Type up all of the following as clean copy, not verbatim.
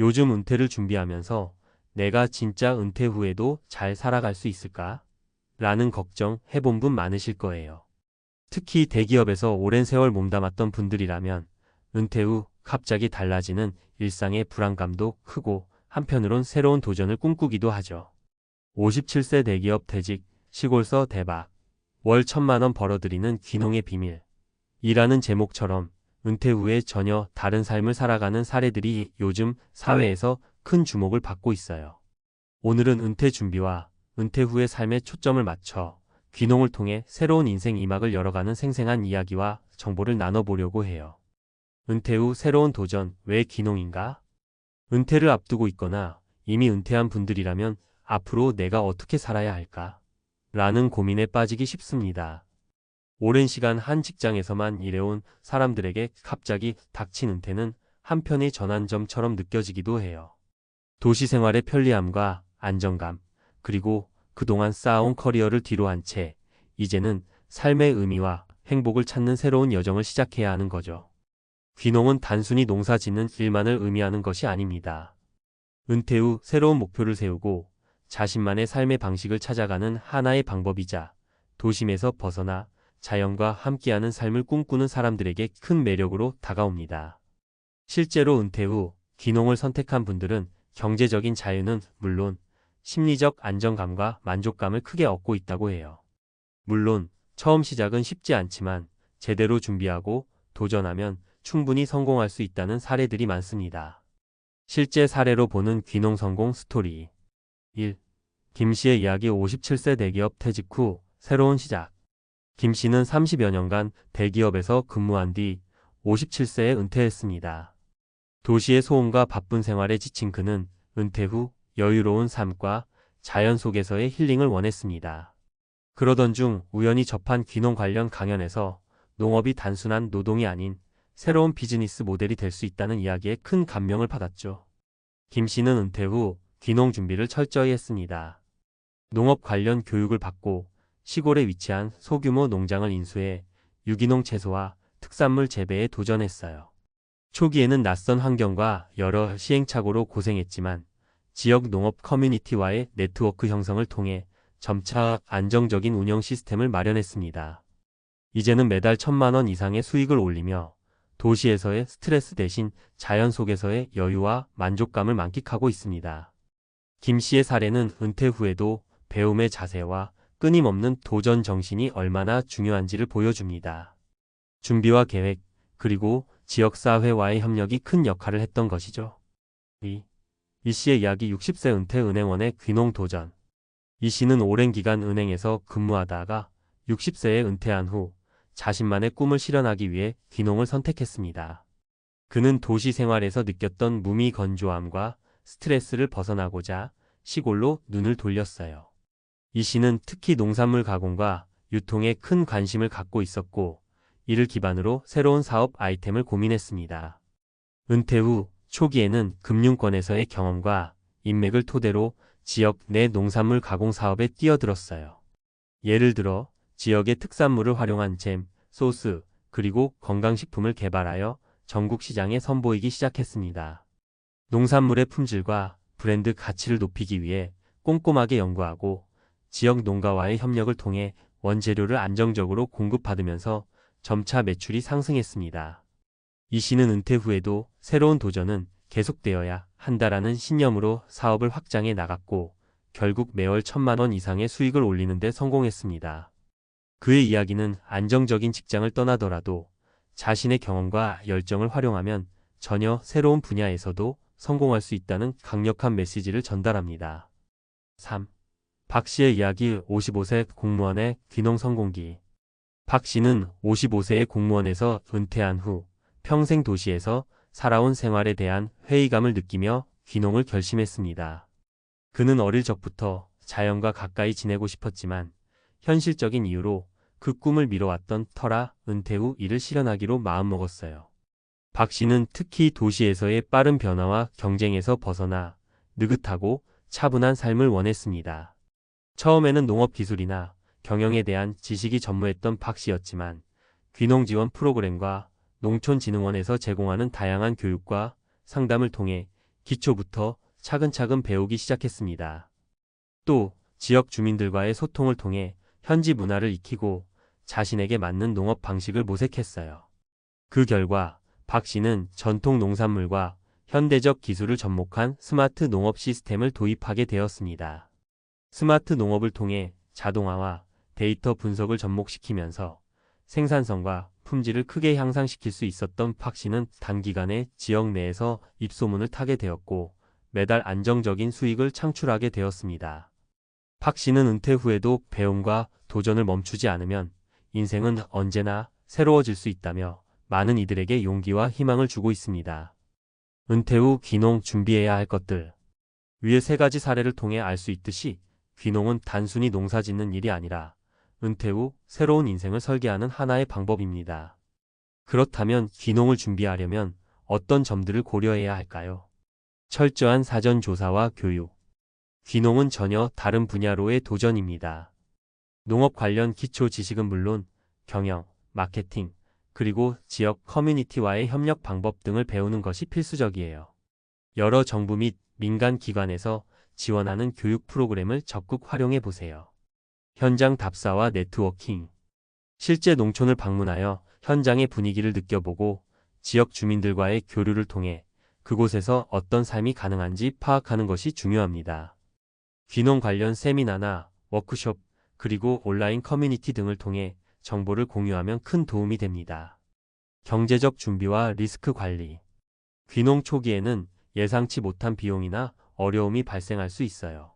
요즘 은퇴를 준비하면서 내가 진짜 은퇴 후에도 잘 살아갈 수 있을까? 라는 걱정 해본 분 많으실 거예요. 특히 대기업에서 오랜 세월 몸담았던 분들이라면 은퇴 후 갑자기 달라지는 일상의 불안감도 크고 한편으론 새로운 도전을 꿈꾸기도 하죠. 57세 대기업 퇴직, 시골서 대박, 월 1,000만 원 벌어들이는 귀농의 비밀. 이라는 제목처럼 은퇴 후에 전혀 다른 삶을 살아가는 사례들이 요즘 사회에서 큰 주목을 받고 있어요. 오늘은 은퇴 준비와 은퇴 후의 삶에 초점을 맞춰 귀농을 통해 새로운 인생 이막을 열어가는 생생한 이야기와 정보를 나눠보려고 해요. 은퇴 후 새로운 도전, 왜 귀농인가? 은퇴를 앞두고 있거나 이미 은퇴한 분들이라면 앞으로 내가 어떻게 살아야 할까? 라는 고민에 빠지기 쉽습니다. 오랜 시간 한 직장에서만 일해온 사람들에게 갑자기 닥친 은퇴는 한편의 전환점처럼 느껴지기도 해요. 도시 생활의 편리함과 안정감, 그리고 그동안 쌓아온 커리어를 뒤로 한 채 이제는 삶의 의미와 행복을 찾는 새로운 여정을 시작해야 하는 거죠. 귀농은 단순히 농사 짓는 일만을 의미하는 것이 아닙니다. 은퇴 후 새로운 목표를 세우고 자신만의 삶의 방식을 찾아가는 하나의 방법이자 도심에서 벗어나 자연과 함께하는 삶을 꿈꾸는 사람들에게 큰 매력으로 다가옵니다. 실제로 은퇴 후 귀농을 선택한 분들은 경제적인 자유는 물론 심리적 안정감과 만족감을 크게 얻고 있다고 해요. 물론 처음 시작은 쉽지 않지만 제대로 준비하고 도전하면 충분히 성공할 수 있다는 사례들이 많습니다. 실제 사례로 보는 귀농 성공 스토리. 1. 김 씨의 이야기. 57세 대기업 퇴직 후 새로운 시작. 김 씨는 30여 년간 대기업에서 근무한 뒤 57세에 은퇴했습니다. 도시의 소음과 바쁜 생활에 지친 그는 은퇴 후 여유로운 삶과 자연 속에서의 힐링을 원했습니다. 그러던 중 우연히 접한 귀농 관련 강연에서 농업이 단순한 노동이 아닌 새로운 비즈니스 모델이 될 수 있다는 이야기에 큰 감명을 받았죠. 김 씨는 은퇴 후 귀농 준비를 철저히 했습니다. 농업 관련 교육을 받고 시골에 위치한 소규모 농장을 인수해 유기농 채소와 특산물 재배에 도전했어요. 초기에는 낯선 환경과 여러 시행착오로 고생했지만 지역 농업 커뮤니티와의 네트워크 형성을 통해 점차 안정적인 운영 시스템을 마련했습니다. 이제는 매달 1,000만 원 이상의 수익을 올리며 도시에서의 스트레스 대신 자연 속에서의 여유와 만족감을 만끽하고 있습니다. 김 씨의 사례는 은퇴 후에도 배움의 자세와 끊임없는 도전 정신이 얼마나 중요한지를 보여줍니다. 준비와 계획, 그리고 지역사회와의 협력이 큰 역할을 했던 것이죠. 이 씨의 이야기. 60세 은퇴 은행원의 귀농 도전. 이 씨는 오랜 기간 은행에서 근무하다가 60세에 은퇴한 후 자신만의 꿈을 실현하기 위해 귀농을 선택했습니다. 그는 도시 생활에서 느꼈던 무미건조함과 스트레스를 벗어나고자 시골로 눈을 돌렸어요. 이 씨는 특히 농산물 가공과 유통에 큰 관심을 갖고 있었고 이를 기반으로 새로운 사업 아이템을 고민했습니다. 은퇴 후 초기에는 금융권에서의 경험과 인맥을 토대로 지역 내 농산물 가공 사업에 뛰어들었어요. 예를 들어 지역의 특산물을 활용한 잼, 소스, 그리고 건강식품을 개발하여 전국 시장에 선보이기 시작했습니다. 농산물의 품질과 브랜드 가치를 높이기 위해 꼼꼼하게 연구하고 지역 농가와의 협력을 통해 원재료를 안정적으로 공급받으면서 점차 매출이 상승했습니다. 이 씨는 은퇴 후에도 새로운 도전은 계속되어야 한다라는 신념으로 사업을 확장해 나갔고 결국 매월 1,000만 원 이상의 수익을 올리는 데 성공했습니다. 그의 이야기는 안정적인 직장을 떠나더라도 자신의 경험과 열정을 활용하면 전혀 새로운 분야에서도 성공할 수 있다는 강력한 메시지를 전달합니다. 3. 박 씨의 이야기. 55세 공무원의 귀농 성공기. 박 씨는 55세의 공무원에서 은퇴한 후 평생 도시에서 살아온 생활에 대한 회의감을 느끼며 귀농을 결심했습니다. 그는 어릴 적부터 자연과 가까이 지내고 싶었지만 현실적인 이유로 그 꿈을 미뤄왔던 터라 은퇴 후 이를 실현하기로 마음먹었어요. 박 씨는 특히 도시에서의 빠른 변화와 경쟁에서 벗어나 느긋하고 차분한 삶을 원했습니다. 처음에는 농업 기술이나 경영에 대한 지식이 전무했던 박 씨였지만 귀농 지원 프로그램과 농촌진흥원에서 제공하는 다양한 교육과 상담을 통해 기초부터 차근차근 배우기 시작했습니다. 또 지역 주민들과의 소통을 통해 현지 문화를 익히고 자신에게 맞는 농업 방식을 모색했어요. 그 결과 박 씨는 전통 농산물과 현대적 기술을 접목한 스마트 농업 시스템을 도입하게 되었습니다. 스마트 농업을 통해 자동화와 데이터 분석을 접목시키면서 생산성과 품질을 크게 향상시킬 수 있었던 박 씨는 단기간에 지역 내에서 입소문을 타게 되었고 매달 안정적인 수익을 창출하게 되었습니다. 박 씨는 은퇴 후에도 배움과 도전을 멈추지 않으면 인생은 언제나 새로워질 수 있다며 많은 이들에게 용기와 희망을 주고 있습니다. 은퇴 후 귀농 준비해야 할 것들. 위의 세 가지 사례를 통해 알 수 있듯이 귀농은 단순히 농사 짓는 일이 아니라 은퇴 후 새로운 인생을 설계하는 하나의 방법입니다. 그렇다면 귀농을 준비하려면 어떤 점들을 고려해야 할까요? 철저한 사전 조사와 교육. 귀농은 전혀 다른 분야로의 도전입니다. 농업 관련 기초 지식은 물론 경영, 마케팅, 그리고 지역 커뮤니티와의 협력 방법 등을 배우는 것이 필수적이에요. 여러 정부 및 민간 기관에서 지원하는 교육 프로그램을 적극 활용해 보세요. 현장 답사와 네트워킹. 실제 농촌을 방문하여 현장의 분위기를 느껴보고 지역 주민들과의 교류를 통해 그곳에서 어떤 삶이 가능한지 파악하는 것이 중요합니다. 귀농 관련 세미나나 워크숍, 그리고 온라인 커뮤니티 등을 통해 정보를 공유하면 큰 도움이 됩니다. 경제적 준비와 리스크 관리. 귀농 초기에는 예상치 못한 비용이나 어려움이 발생할 수 있어요.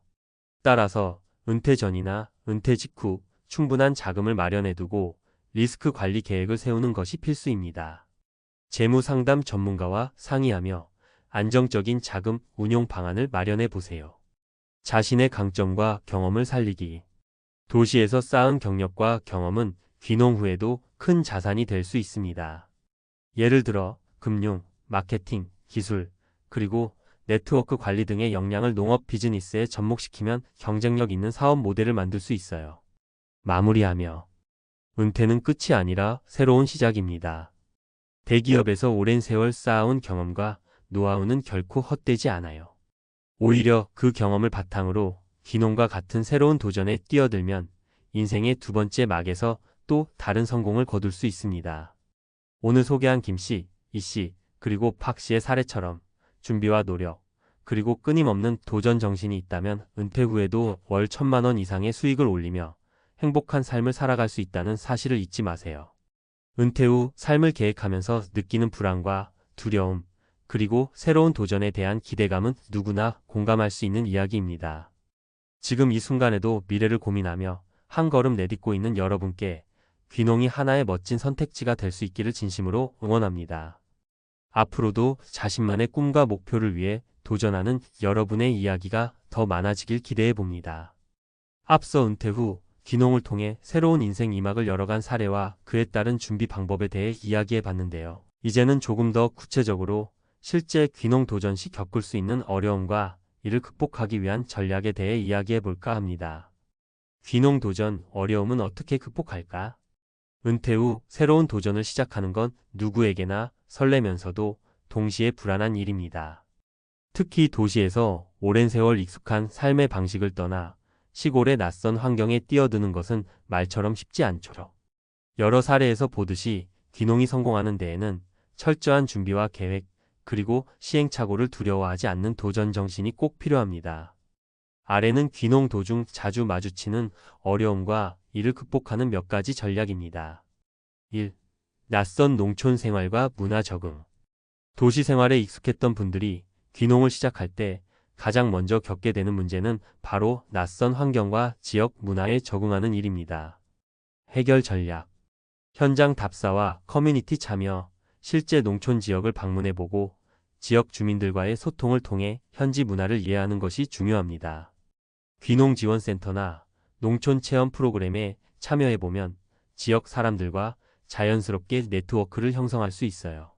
따라서 은퇴 전이나 은퇴 직후 충분한 자금을 마련해두고 리스크 관리 계획을 세우는 것이 필수입니다. 재무 상담 전문가와 상의하며 안정적인 자금 운용 방안을 마련해 보세요. 자신의 강점과 경험을 살리기. 도시에서 쌓은 경력과 경험은 귀농 후에도 큰 자산이 될 수 있습니다. 예를 들어 금융, 마케팅, 기술, 그리고 네트워크 관리 등의 역량을 농업 비즈니스에 접목시키면 경쟁력 있는 사업 모델을 만들 수 있어요. 마무리하며 은퇴는 끝이 아니라 새로운 시작입니다. 대기업에서 오랜 세월 쌓아온 경험과 노하우는 결코 헛되지 않아요. 오히려 그 경험을 바탕으로 귀농과 같은 새로운 도전에 뛰어들면 인생의 두 번째 막에서 또 다른 성공을 거둘 수 있습니다. 오늘 소개한 김 씨, 이 씨, 그리고 박 씨의 사례처럼 준비와 노력, 그리고 끊임없는 도전 정신이 있다면 은퇴 후에도 월 1,000만 원 이상의 수익을 올리며 행복한 삶을 살아갈 수 있다는 사실을 잊지 마세요. 은퇴 후 삶을 계획하면서 느끼는 불안과 두려움, 그리고 새로운 도전에 대한 기대감은 누구나 공감할 수 있는 이야기입니다. 지금 이 순간에도 미래를 고민하며 한 걸음 내딛고 있는 여러분께 귀농이 하나의 멋진 선택지가 될 수 있기를 진심으로 응원합니다. 앞으로도 자신만의 꿈과 목표를 위해 도전하는 여러분의 이야기가 더 많아지길 기대해 봅니다. 앞서 은퇴 후 귀농을 통해 새로운 인생 2막을 열어간 사례와 그에 따른 준비 방법에 대해 이야기해 봤는데요. 이제는 조금 더 구체적으로 실제 귀농 도전 시 겪을 수 있는 어려움과 이를 극복하기 위한 전략에 대해 이야기해 볼까 합니다. 귀농 도전 어려움은 어떻게 극복할까? 은퇴 후 새로운 도전을 시작하는 건 누구에게나 설레면서도 동시에 불안한 일입니다. 특히 도시에서 오랜 세월 익숙한 삶의 방식을 떠나 시골의 낯선 환경에 뛰어드는 것은 말처럼 쉽지 않죠. 여러 사례에서 보듯이 귀농이 성공하는 데에는 철저한 준비와 계획, 그리고 시행착오를 두려워하지 않는 도전 정신이 꼭 필요합니다. 아래는 귀농 도중 자주 마주치는 어려움과 이를 극복하는 몇 가지 전략입니다. 1. 낯선 농촌 생활과 문화 적응. 도시 생활에 익숙했던 분들이 귀농을 시작할 때 가장 먼저 겪게 되는 문제는 바로 낯선 환경과 지역 문화에 적응하는 일입니다. 해결 전략. 현장 답사와 커뮤니티 참여, 실제 농촌 지역을 방문해보고 지역 주민들과의 소통을 통해 현지 문화를 이해하는 것이 중요합니다. 귀농지원센터나 농촌 체험 프로그램에 참여해보면 지역 사람들과 자연스럽게 네트워크를 형성할 수 있어요.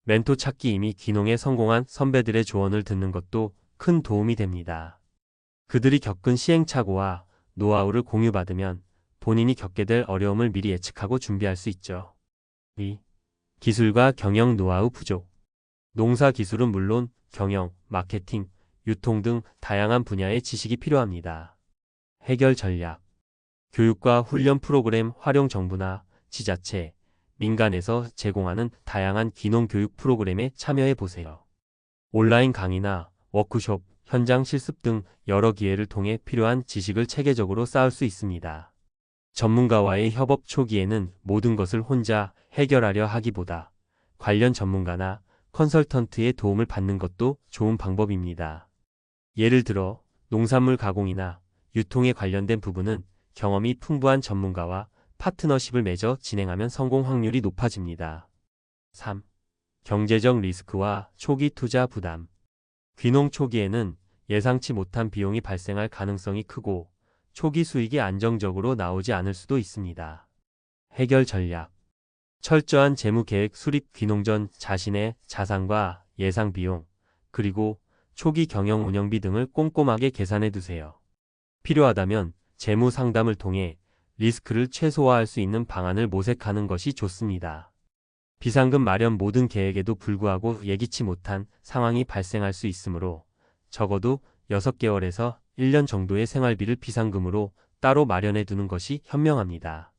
멘토 찾기. 이미 귀농에 성공한 선배들의 조언을 듣는 것도 큰 도움이 됩니다. 그들이 겪은 시행착오와 노하우를 공유받으면 본인이 겪게 될 어려움을 미리 예측하고 준비할 수 있죠. 2. 기술과 경영 노하우 부족. 농사 기술은 물론 경영, 마케팅, 유통 등 다양한 분야의 지식이 필요합니다. 해결 전략. 교육과 훈련 프로그램 활용 정부나 지자체, 민간에서 제공하는 다양한 귀농 교육 프로그램에 참여해 보세요. 온라인 강의나 워크숍, 현장 실습 등 여러 기회를 통해 필요한 지식을 체계적으로 쌓을 수 있습니다. 전문가와의 협업 초기에는 모든 것을 혼자 해결하려 하기보다 관련 전문가나 컨설턴트의 도움을 받는 것도 좋은 방법입니다. 예를 들어 농산물 가공이나 유통에 관련된 부분은 경험이 풍부한 전문가와 파트너십을 맺어 진행하면 성공 확률이 높아집니다. 3. 경제적 리스크와 초기 투자 부담. 귀농 초기에는 예상치 못한 비용이 발생할 가능성이 크고 초기 수익이 안정적으로 나오지 않을 수도 있습니다. 해결 전략. 철저한 재무 계획 수립. 귀농 전 자신의 자산과 예상 비용, 그리고 초기 경영 운영비 등을 꼼꼼하게 계산해 두세요. 필요하다면 재무 상담을 통해 리스크를 최소화할 수 있는 방안을 모색하는 것이 좋습니다. 비상금 마련. 모든 계획에도 불구하고 예기치 못한 상황이 발생할 수 있으므로 적어도 6개월에서 1년 정도의 생활비를 비상금으로 따로 마련해 두는 것이 현명합니다.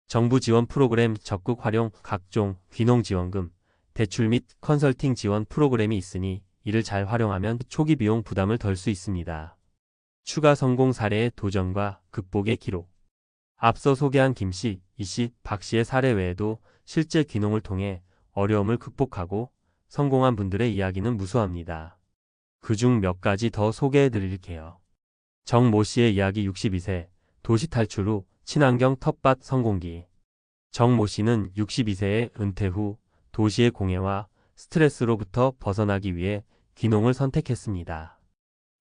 정부 지원 프로그램 적극 활용. 각종 귀농 지원금, 대출 및 컨설팅 지원 프로그램이 있으니 이를 잘 활용하면 초기 비용 부담을 덜 수 있습니다. 추가 성공 사례의 도전과 극복의 기록. 앞서 소개한 김씨, 이씨, 박씨의 사례 외에도 실제 귀농을 통해 어려움을 극복하고 성공한 분들의 이야기는 무수합니다. 그중 몇 가지 더 소개해 드릴게요. 정모 씨의 이야기. 62세, 도시 탈출 후 친환경 텃밭 성공기. 정모 씨는 62세의 은퇴 후 도시의 공해와 스트레스로부터 벗어나기 위해 귀농을 선택했습니다.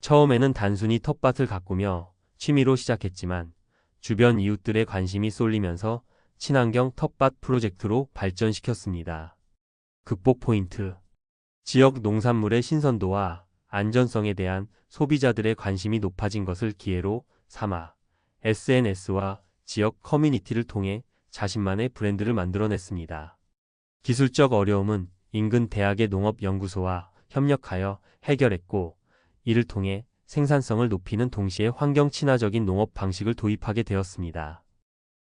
처음에는 단순히 텃밭을 가꾸며 취미로 시작했지만 주변 이웃들의 관심이 쏠리면서 친환경 텃밭 프로젝트로 발전시켰습니다. 극복 포인트. 지역 농산물의 신선도와 안전성에 대한 소비자들의 관심이 높아진 것을 기회로 삼아 SNS와 지역 커뮤니티를 통해 자신만의 브랜드를 만들어냈습니다. 기술적 어려움은 인근 대학의 농업연구소와 협력하여 해결했고, 이를 통해 생산성을 높이는 동시에 환경 친화적인 농업 방식을 도입하게 되었습니다.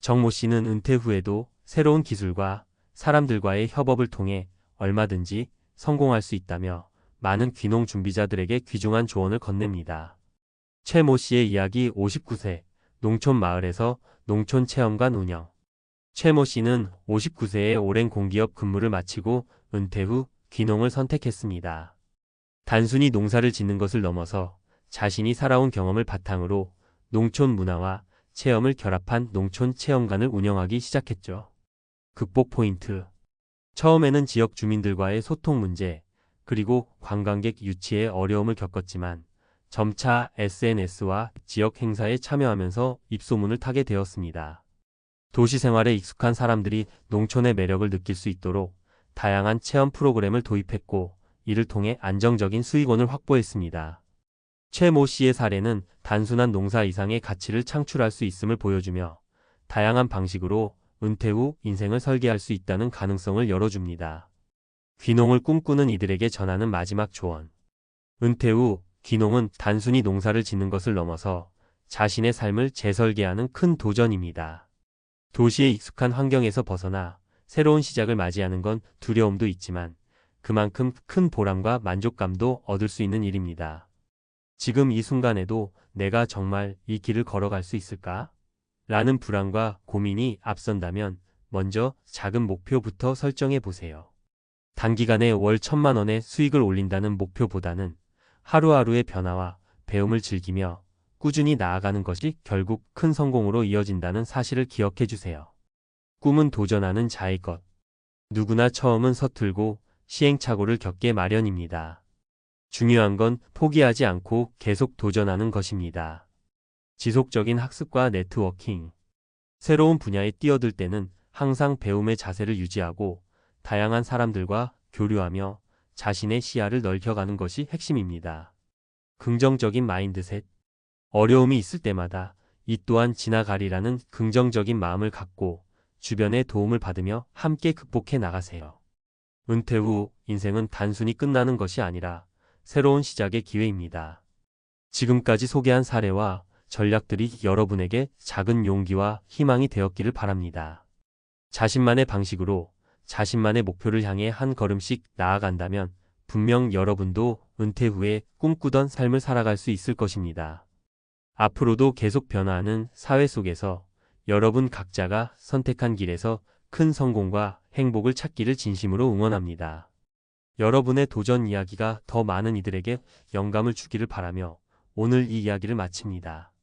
정모 씨는 은퇴 후에도 새로운 기술과 사람들과의 협업을 통해 얼마든지 성공할 수 있다며 많은 귀농 준비자들에게 귀중한 조언을 건넵니다. 최모 씨의 이야기. 59세, 농촌 마을에서 농촌 체험관 운영. 최모 씨는 59세에 오랜 공기업 근무를 마치고 은퇴 후 귀농을 선택했습니다. 단순히 농사를 짓는 것을 넘어서 자신이 살아온 경험을 바탕으로 농촌 문화와 체험을 결합한 농촌 체험관을 운영하기 시작했죠. 극복 포인트. 처음에는 지역 주민들과의 소통 문제, 그리고 관광객 유치에 어려움을 겪었지만 점차 SNS와 지역 행사에 참여하면서 입소문을 타게 되었습니다. 도시 생활에 익숙한 사람들이 농촌의 매력을 느낄 수 있도록 다양한 체험 프로그램을 도입했고, 이를 통해 안정적인 수익원을 확보했습니다. 최모 씨의 사례는 단순한 농사 이상의 가치를 창출할 수 있음을 보여주며 다양한 방식으로 은퇴 후 인생을 설계할 수 있다는 가능성을 열어줍니다. 귀농을 꿈꾸는 이들에게 전하는 마지막 조언. 은퇴 후 귀농은 단순히 농사를 짓는 것을 넘어서 자신의 삶을 재설계하는 큰 도전입니다. 도시의 익숙한 환경에서 벗어나 새로운 시작을 맞이하는 건 두려움도 있지만 그만큼 큰 보람과 만족감도 얻을 수 있는 일입니다. 지금 이 순간에도 내가 정말 이 길을 걸어갈 수 있을까? 라는 불안과 고민이 앞선다면 먼저 작은 목표부터 설정해 보세요. 단기간에 월 1,000만 원의 수익을 올린다는 목표보다는 하루하루의 변화와 배움을 즐기며 꾸준히 나아가는 것이 결국 큰 성공으로 이어진다는 사실을 기억해 주세요. 꿈은 도전하는 자의 것. 누구나 처음은 서툴고 시행착오를 겪게 마련입니다. 중요한 건 포기하지 않고 계속 도전하는 것입니다. 지속적인 학습과 네트워킹. 새로운 분야에 뛰어들 때는 항상 배움의 자세를 유지하고 다양한 사람들과 교류하며 자신의 시야를 넓혀가는 것이 핵심입니다. 긍정적인 마인드셋. 어려움이 있을 때마다 이 또한 지나가리라는 긍정적인 마음을 갖고 주변의 도움을 받으며 함께 극복해 나가세요. 은퇴 후 인생은 단순히 끝나는 것이 아니라 새로운 시작의 기회입니다. 지금까지 소개한 사례와 전략들이 여러분에게 작은 용기와 희망이 되었기를 바랍니다. 자신만의 방식으로 자신만의 목표를 향해 한 걸음씩 나아간다면 분명 여러분도 은퇴 후에 꿈꾸던 삶을 살아갈 수 있을 것입니다. 앞으로도 계속 변화하는 사회 속에서 여러분 각자가 선택한 길에서 큰 성공과 행복을 찾기를 진심으로 응원합니다. 여러분의 도전 이야기가 더 많은 이들에게 영감을 주기를 바라며 오늘 이 이야기를 마칩니다.